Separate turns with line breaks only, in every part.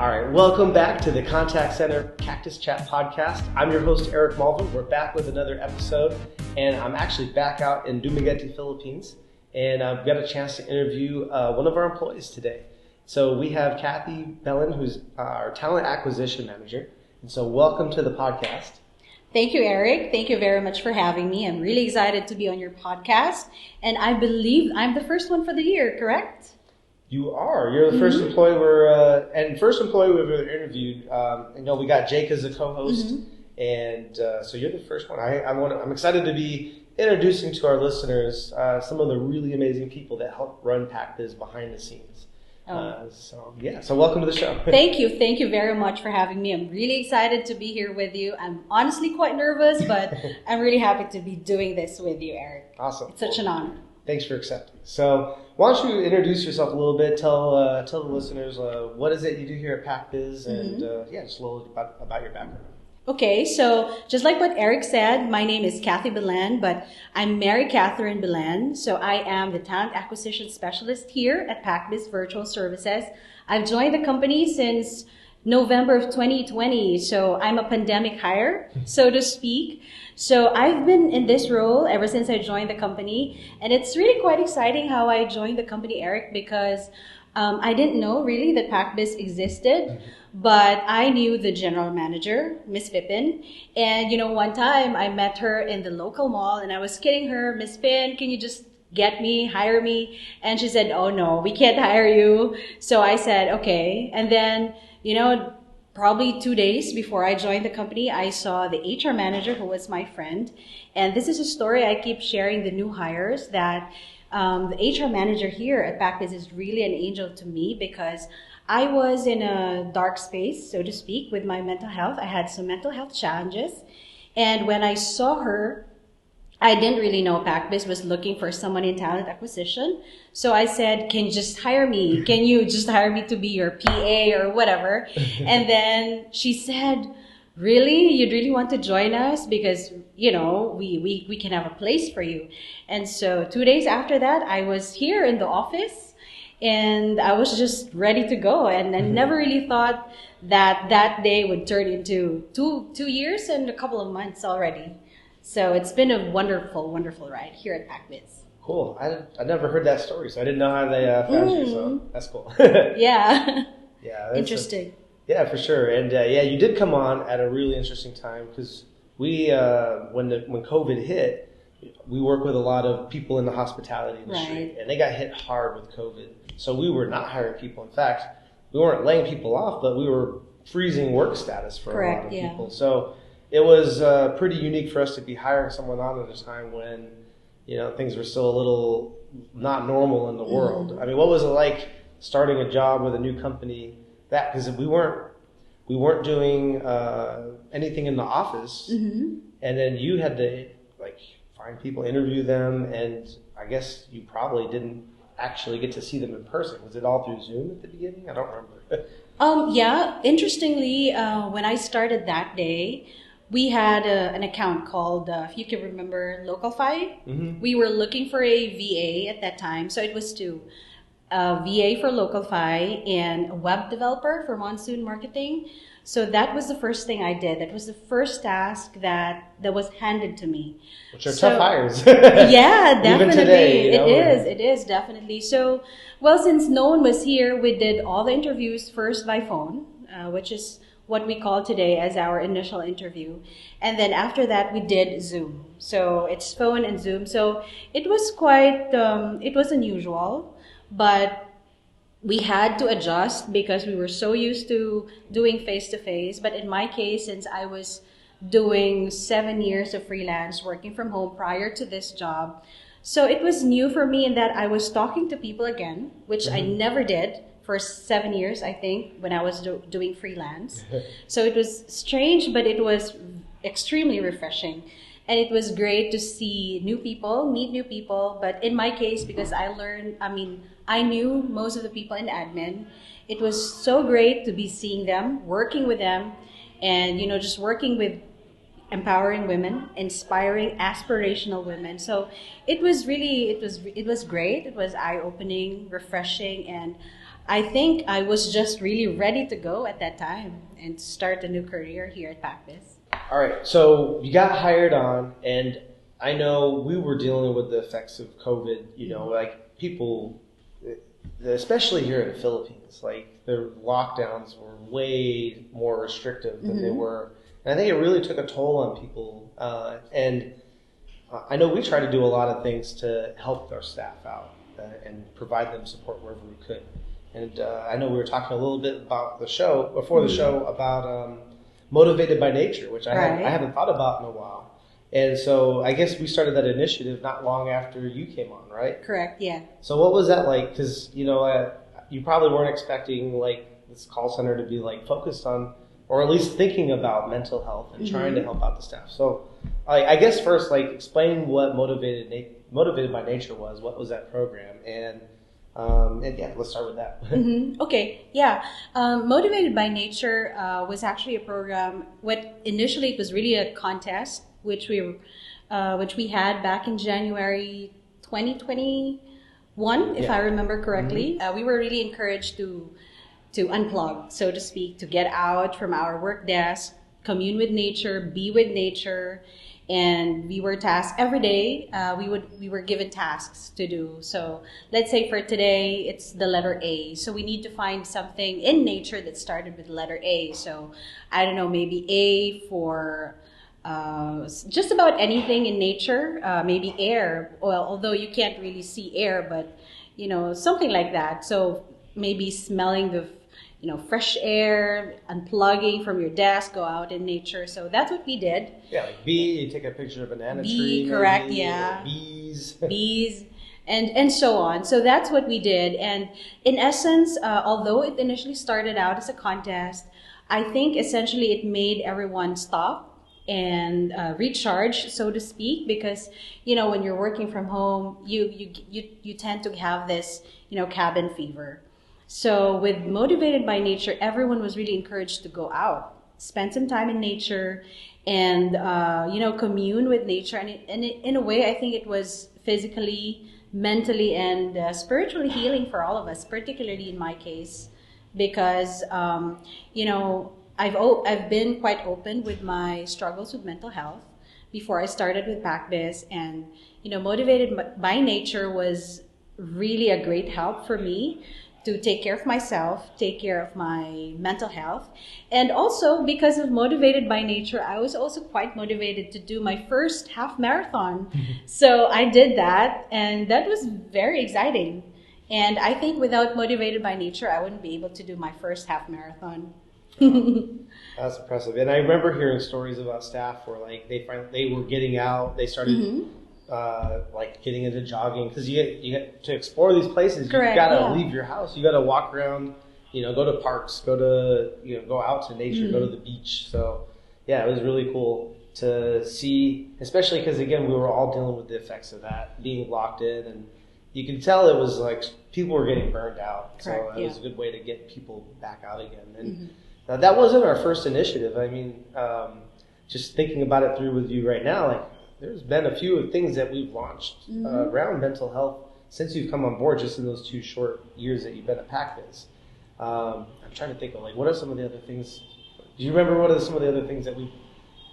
All right, welcome back to the Contact Center Cactus Chat podcast. I'm your host, Eric Malvin. We're back with another episode, and I'm actually back out in Dumaguete, Philippines, and I've got a chance to interview one of our employees today. So we have Cathy Belen, who's our talent acquisition manager. And so welcome to the podcast.
Thank you, Eric. Thank you very much for having me. I'm really excited to be on your podcast, and I believe I'm the first one for the year, correct?
You are. You're the first employee first employee we've ever interviewed. We got Jake as a co-host, and so you're the first one. I'm excited to be introducing to our listeners some of the really amazing people that help run Pac Biz behind the scenes. So welcome to the show.
Thank you very much for having me. I'm really excited to be here with you. I'm honestly quite nervous, but I'm really happy to be doing this with you, Eric.
Awesome.
It's such an honor.
Thanks for accepting. So why don't you introduce yourself a little bit, tell the listeners what is it you do here at Pac Biz, and just a little about your background.
Okay, so just like what Eric said, my name is Cathy Belen, but I'm Mary Catherine Belen. So I am the talent acquisition specialist here at Pac Biz Virtual Services. I've joined the company since November of 2020, so I'm a pandemic hire, so to speak. So I've been in this role ever since I joined the company, and it's really quite exciting how I joined the company, Eric, because I didn't know really that Pac Biz existed, but I knew the general manager, Miss Pippin, and one time I met her in the local mall, and I was kidding her, Miss Pin, can you just hire me? And she said, oh no, we can't hire you. So I said, okay. And then, probably 2 days before I joined the company, I saw the HR manager who was my friend. And this is a story I keep sharing the new hires that the HR manager here at Pac Biz is really an angel to me because I was in a dark space, so to speak, with my mental health. I had some mental health challenges. And when I saw her, I didn't really know Pac Biz was looking for someone in talent acquisition. So I said, can you just hire me? Can you just hire me to be your PA or whatever? And then she said, really? You'd really want to join us? Because, we can have a place for you. And so 2 days after that, I was here in the office and I was just ready to go. And I never really thought that day would turn into two years and a couple of months already. So it's been a wonderful, wonderful ride here at Pac Biz.
Cool. I never heard that story, so I didn't know how they found you, so that's cool.
Yeah.
Yeah.
Interesting.
Yeah, for sure. And you did come on at a really interesting time because we, when COVID hit, we work with a lot of people in the hospitality industry, and they got hit hard with COVID. So we were not hiring people. In fact, we weren't laying people off, but we were freezing work status for a lot of people. So it was pretty unique for us to be hiring someone on at a time when, things were still a little not normal in the world. I mean, what was it like starting a job with a new company? Because we weren't doing anything in the office, and then you had to find people, interview them, and I guess you probably didn't actually get to see them in person. Was it all through Zoom at the beginning? I don't remember.
Yeah. Interestingly, when I started that day, we had an account called, if you can remember, Localfi. We were looking for a VA at that time. So it was two. A VA for Localfi and a web developer for Monsoon Marketing. So that was the first thing I did. That was the first task that was handed to me.
Which are tough hires.
Yeah, definitely.
Even today,
It is, definitely. So, since no one was here, we did all the interviews first by phone, which is what we call today as our initial interview. And then after that, we did Zoom. So it's phone and Zoom. So it was quite, it was unusual, but we had to adjust because we were so used to doing face-to-face. But in my case, since I was doing 7 years of freelance, working from home prior to this job, so it was new for me in that I was talking to people again, which I never did for 7 years, I think, when I was doing freelance. So it was strange, but it was extremely refreshing. And it was great to see new people, meet new people. But in my case, because I knew most of the people in admin, it was so great to be seeing them, working with them, and, just working with empowering women, inspiring aspirational women. So it was really it was great. It was eye-opening, refreshing, and I think I was just really ready to go at that time and start a new career here at Pac Biz.
All right, so you got hired on, and I know we were dealing with the effects of COVID. You know, like people, especially here in the Philippines, like the lockdowns were way more restrictive than they were. And I think it really took a toll on people. And I know we try to do a lot of things to help our staff out and provide them support wherever we could. And I know we were talking a little bit about the show, before the show, about Motivated by Nature, which I haven't thought about in a while. And so I guess we started that initiative not long after you came on, right?
Correct, yeah.
So what was that like? Because, you know, you probably weren't expecting like this call center to be like focused on, or at least thinking about mental health and trying to help out the staff. So I guess first, like, explain what Motivated by Nature was. What was that program? And yeah, let's start with that.
Okay, yeah. Motivated by Nature was actually a program. Initially it was really a contest, which we had back in January 2021, if I remember correctly. We were really encouraged to unplug, so to speak, to get out from our work desk, commune with nature, be with nature, and we were tasked every day. We were given tasks to do. So let's say for today, it's the letter A. So we need to find something in nature that started with the letter A. So I don't know, maybe A for just about anything in nature, maybe air. Well, although you can't really see air, but you know, something like that. So maybe smelling the fresh air, unplugging from your desk, go out in nature. So that's what we did.
Yeah, like bee, you take a picture of a banana tree.
Correct,
maybe,
yeah.
Bees.
And so on. So that's what we did. And in essence, although it initially started out as a contest, I think essentially it made everyone stop and recharge, so to speak, because when you're working from home, you tend to have this cabin fever. So with Motivated by Nature, everyone was really encouraged to go out, spend some time in nature, and commune with nature. And in a way, I think it was physically, mentally, and spiritually healing for all of us, particularly in my case, because I've been quite open with my struggles with mental health before I started with Pac Biz, and Motivated by Nature was really a great help for me to take care of myself, take care of my mental health. And also because of Motivated by Nature, I was also quite motivated to do my first half marathon. So I did that, and that was very exciting. And I think without Motivated by Nature, I wouldn't be able to do my first half marathon.
That's impressive. And I remember hearing stories about staff where like they were getting out, they started like getting into jogging, because you get to explore these places.
Correct,
you gotta leave your house. You gotta walk around. Go to parks. Go out to nature. Go to the beach. So yeah, it was really cool to see, especially because again we were all dealing with the effects of that, being locked in, and you could tell it was like people were getting burned out.
Correct,
so it was a good way to get people back out again. And that wasn't our first initiative. I mean, just thinking about it through with you right now, like. There's been a few things that we've launched around mental health since you've come on board, just in those 2 short years that you've been at Pac Biz. I'm trying to think of what are some of the other things. Do you remember what are some of the other things that we've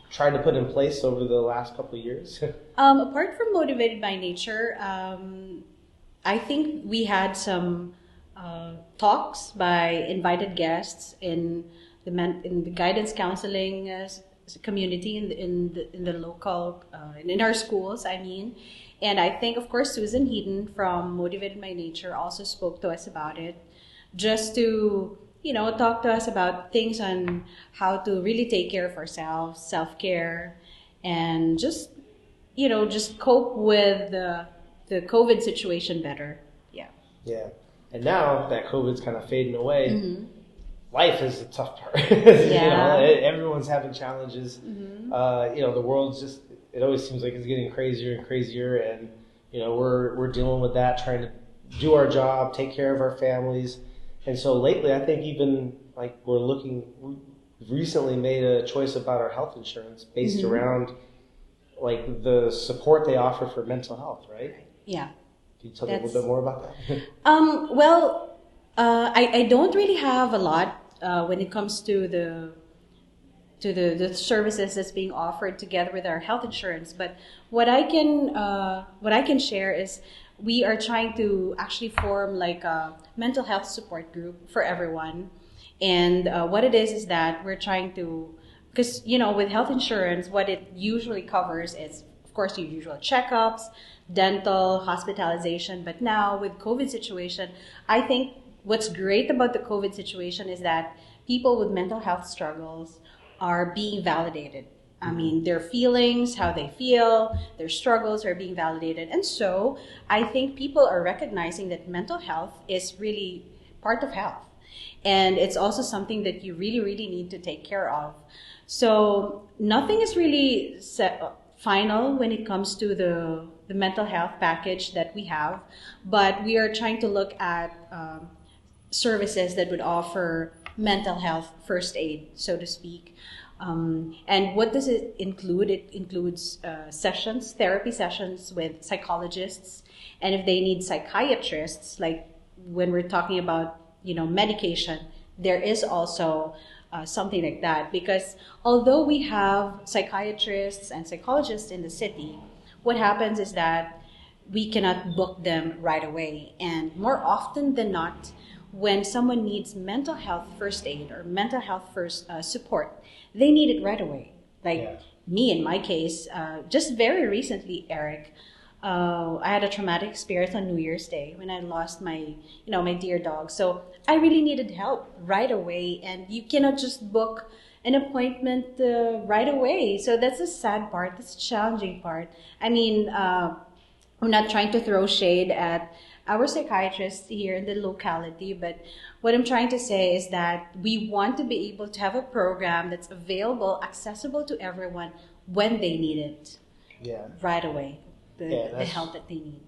tried to put in place over the last couple of years?
Apart from Motivated by Nature, I think we had some talks by invited guests in the guidance counseling community in the local in our schools, I mean. And I think, of course, Susan Heaton from Motivated by Nature also spoke to us about it, just to talk to us about things on how to really take care of ourselves, self-care, and just cope with the COVID situation better.
Yeah. And now that COVID's kind of fading away, life is the tough part. Everyone's having challenges. The world's just, it always seems like it's getting crazier and crazier, and we're dealing with that, trying to do our job, take care of our families. And so lately, I think even like we're looking, recently made a choice about our health insurance based around like the support they offer for mental health, right?
Yeah.
Can you tell me a little bit more about that?
I don't really have a lot when it comes to the services that's being offered together with our health insurance. But what I can share is we are trying to actually form like a mental health support group for everyone. And what it is that we're trying to, because with health insurance, what it usually covers is, of course, your usual checkups, dental, hospitalization. But now with COVID situation, I think what's great about the COVID situation is that people with mental health struggles are being validated. I mean, their feelings, how they feel, their struggles are being validated. And so I think people are recognizing that mental health is really part of health. And it's also something that you really, really need to take care of. So nothing is really final when it comes to the mental health package that we have. But we are trying to look at services that would offer mental health first aid, so to speak. And what does it include? It includes therapy sessions with psychologists, and if they need psychiatrists, like when we're talking about medication, there is also something like that. Because although we have psychiatrists and psychologists in the city, what happens is that we cannot book them right away, and more often than not, when someone needs mental health first aid or mental health first support, they need it right away. Like me, in my case, just very recently, Eric, I had a traumatic experience on New Year's Day when I lost my dear dog. So I really needed help right away, and you cannot just book an appointment right away. So that's the sad part. That's the challenging part. I mean, I'm not trying to throw shade at our psychiatrists here in the locality, but what I'm trying to say is that we want to be able to have a program that's available, accessible to everyone when they need it. Right away, the help that they need.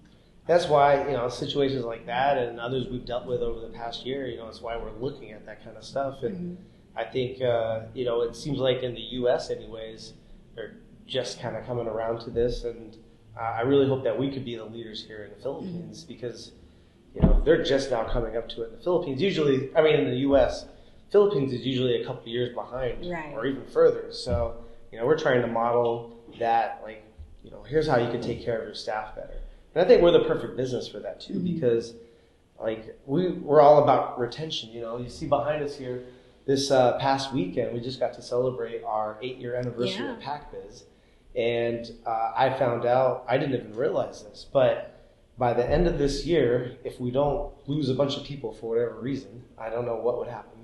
That's why, situations like that and others we've dealt with over the past year, it's why we're looking at that kind of stuff. And I think, it seems like in the U.S. anyways, they're just kind of coming around to this. And I really hope that we could be the leaders here in the Philippines because, they're just now coming up to it in the Philippines. Usually, in the U.S., Philippines is usually a couple of years behind or even further. So, we're trying to model that, like, here's how you can take care of your staff better. And I think we're the perfect business for that too because, like, we're all about retention. You see behind us here, this past weekend, we just got to celebrate our 8-year anniversary of Pac Biz. And I found out, I didn't even realize this, but by the end of this year, if we don't lose a bunch of people for whatever reason, I don't know what would happen,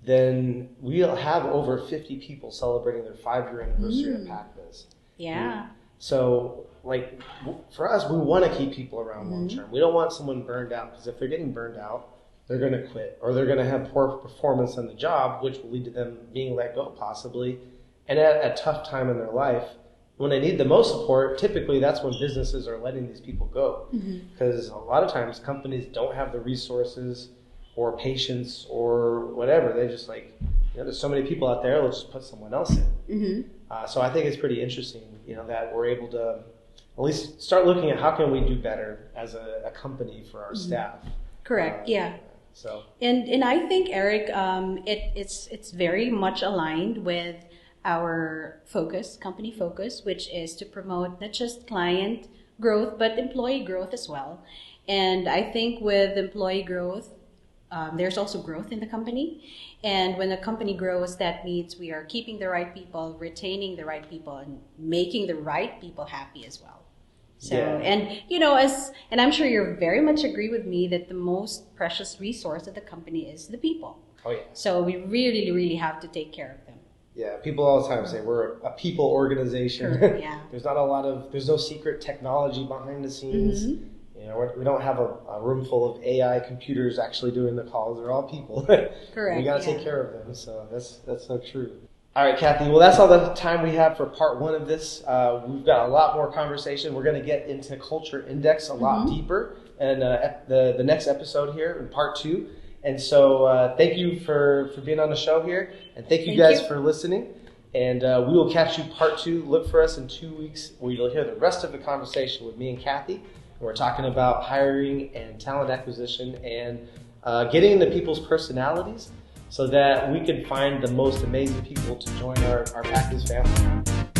then we'll have over 50 people celebrating their 5-year anniversary at Pac Biz.
Yeah.
So, like, for us, we want to keep people around long term. We don't want someone burned out because if they're getting burned out, they're going to quit or they're going to have poor performance on the job, which will lead to them being let go possibly. And at a tough time in their life, when they need the most support, typically that's when businesses are letting these people go. Because a lot of times companies don't have the resources or patience or whatever. They're just like, there's so many people out there, let's just put someone else in. So I think it's pretty interesting, that we're able to at least start looking at how can we do better as a company for our staff.
Correct,
So
and I think, Eric, it's very much aligned with our company focus, which is to promote not just client growth, but employee growth as well. And I think with employee growth, there's also growth in the company. And when the company grows, that means we are keeping the right people, retaining the right people, and making the right people happy as well. So, and I'm sure you're very much agree with me that the most precious resource of the company is the people.
Oh yeah.
So we really, really have to take care of them.
Yeah, people all the time say we're a people organization.
Sure, yeah.
There's no secret technology behind the scenes. We don't have a room full of AI computers actually doing the calls. They're all people.
Correct.
We got to take care of them. So that's so true. All right, Cathy. Well, that's all the time we have for part 1 of this. We've got a lot more conversation. We're going to get into Culture Index a lot deeper, and the next episode here in part 2. And so thank you for being on the show here. And thank you guys for listening. And we will catch you part 2. Look for us in 2 weeks where you'll hear the rest of the conversation with me and Cathy. And we're talking about hiring and talent acquisition and getting into people's personalities so that we can find the most amazing people to join our Pac Biz family.